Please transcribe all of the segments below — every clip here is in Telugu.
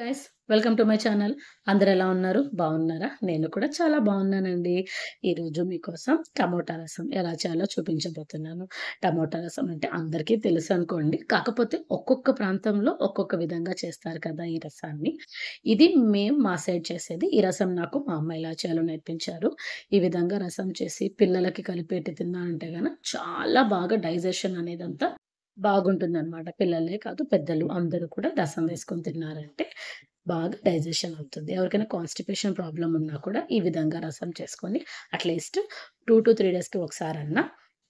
Guys, welcome to my channel. అందరూ ఎలా ఉన్నారు? బాగున్నారా? నేను కూడా చాలా బాగున్నానండి. ఈరోజు మీకోసం టమోటా రసం ఎలా చేయాలో చూపించబోతున్నాను. టమోటా రసం అంటే అందరికీ తెలుసు అనుకోండి. కాకపోతే ఒక్కొక్క ప్రాంతంలో ఒక్కొక్క విధంగా చేస్తారు కదా ఈ రసాన్ని. ఇది మా సైడ్ చేసేది. ఈ రసం నాకు మా అమ్మ ఎలా చేయాలో నేర్పించారు. ఈ విధంగా రసం చేసి పిల్లలకి కలిపెట్టి తిన్నారంటే గన చాలా బాగా డైజెషన్ అనేదంతా బాగుంటుందనమాట. పిల్లలే కాదు పెద్దలు అందరూ కూడా రసం వేసుకొని తిన్నారంటే బాగా డైజెషన్ అవుతుంది. ఎవరికైనా కాన్‌స్టిపేషన్ ప్రాబ్లమ్ ఉన్నా కూడా ఈ విధంగా రసం చేసుకొని అట్‌లీస్ట్ 2-3 డేస్‌కి ఒకసారన్నా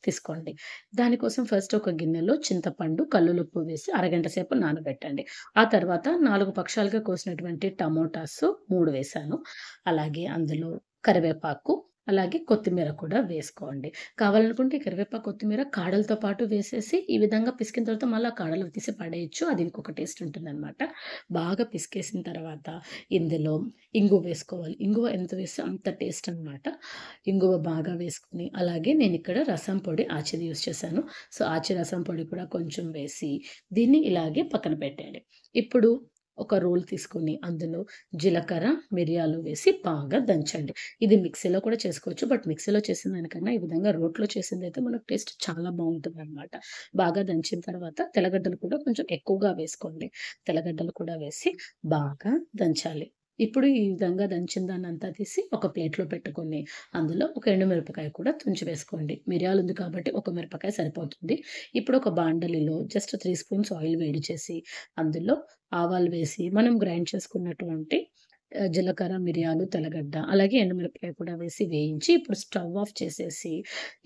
తీసుకోండి. దానికోసం ఫస్ట్ ఒక గిన్నెలో చింతపండు, కల్లులుప్పు వేసి అరగంట సేపు నానబెట్టండి. ఆ తర్వాత 4 పక్షాలుగా కోసినటువంటి టమోటాసు 3 వేశాను. అలాగే అందులో కరివేపాకు, అలాగే కొత్తిమీర కూడా వేసుకోండి. కావాలనుకుంటే కరివేపాకు, కొత్తిమీర కాడలతో పాటు వేసేసి ఈ విధంగా పిసికిన తర్వాత మళ్ళా కాడలు తీసి పడేయొచ్చు. అది ఇంకొక టేస్ట్ ఉంటుందనమాట. బాగా పిసికేసిన తర్వాత ఇందులో ఇంగువ వేసుకోవాలి. ఇంగువ ఎంత వేస్తే అంత టేస్ట్ అనమాట. ఇంగువ బాగా వేసుకొని అలాగే నేనిక్కడ రసం పొడి ఆచిది యూజ్ చేశాను. సో, ఆచి రసం పొడి కూడా కొంచెం వేసి దీన్ని ఇలాగే పక్కన పెట్టేయండి. ఇప్పుడు ఒక రోల్ తీసుకొని అందులో జీలకర్ర, మిరియాలు వేసి బాగా దంచండి. ఇది మిక్సీలో కూడా చేసుకోవచ్చు. బట్ మిక్సీలో చేసిన దానికన్నా ఈ విధంగా రోట్లో చేసిందైతే మనకు టేస్ట్ చాలా బావుంటుందనమాట. బాగా దంచిన తర్వాత తెల్లగడ్డలు కూడా కొంచెం ఎక్కువగా వేసుకోండి. తెల్లగడ్డలు కూడా వేసి బాగా దంచాలి. ఇప్పుడు ఈ విధంగా దంచిన దాన్నంతా తీసి ఒక ప్లేట్‌లో పెట్టుకొని, అందులో ఒక ఎండుమిరపకాయ కూడా తుంచి వేసుకోండి. మిరియాలుంది కాబట్టి ఒక మిరపకాయ సరిపోతుంది. ఇప్పుడు ఒక బాండలిలో జస్ట్ 3 స్పూన్స్ ఆయిల్ వేడి చేసి, అందులో ఆవాలు వేసి, మనం గ్రైండ్ చేసుకున్నటువంటి జీలకర్ర, మిరియాలు, తెల్లగడ్డ అలాగే ఎండుమిరపకాయ కూడా వేసి వేయించి, ఇప్పుడు స్టవ్ ఆఫ్ చేసేసి,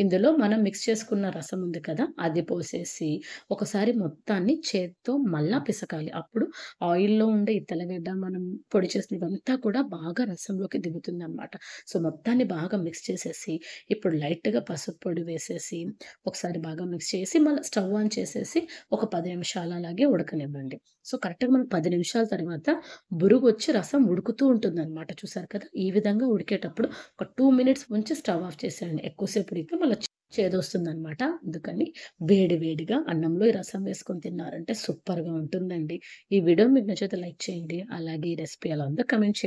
ఇందులో మనం మిక్స్ చేసుకున్న రసం ఉంది కదా! అది పోసేసి, ఒకసారి మొత్తాన్ని చేత్తో మళ్ళా పిసకాలి. అప్పుడు ఆయిల్‌లో ఉండే ఈ తెల్లగడ్డ మనం పొడి చేసిన ఇవంతా కూడా బాగా రసంలోకి దిగుతుందనమాట. సో, మొత్తాన్ని బాగా మిక్స్ చేసేసి, ఇప్పుడు లైట్‌గా పసుపు పొడి వేసేసి, ఒకసారి బాగా మిక్స్ చేసి, మళ్ళా స్టవ్ ఆన్ చేసేసి, ఒక 10 నిమిషాలు అలాగే ఉడకనివ్వండి. సో, కరెక్ట్‌గా మనకు 10 నిమిషాల తర్వాత బురుగొచ్చి రసం ఉడుకుతూ ఉంటుందనమాట. చూసారు కదా! ఈ విధంగా ఉడికేటప్పుడు ఒక 2 మినిట్స్ ఉంచి స్టవ్ ఆఫ్ చేసేయండి. ఎక్కువసేపు ఉడికితే మళ్ళా చేదొస్తుందనమాట. అందుకని వేడి వేడిగా అన్నంలో ఈ రసం వేసుకొని తిన్నారంటే సూపర్‌గా ఉంటుందండి. ఈ వీడియో మీకు నచ్చితే లైక్ చేయండి. అలాగే ఈ రెసిపీ ఎలా ఉందో కామెంట్ చేయండి.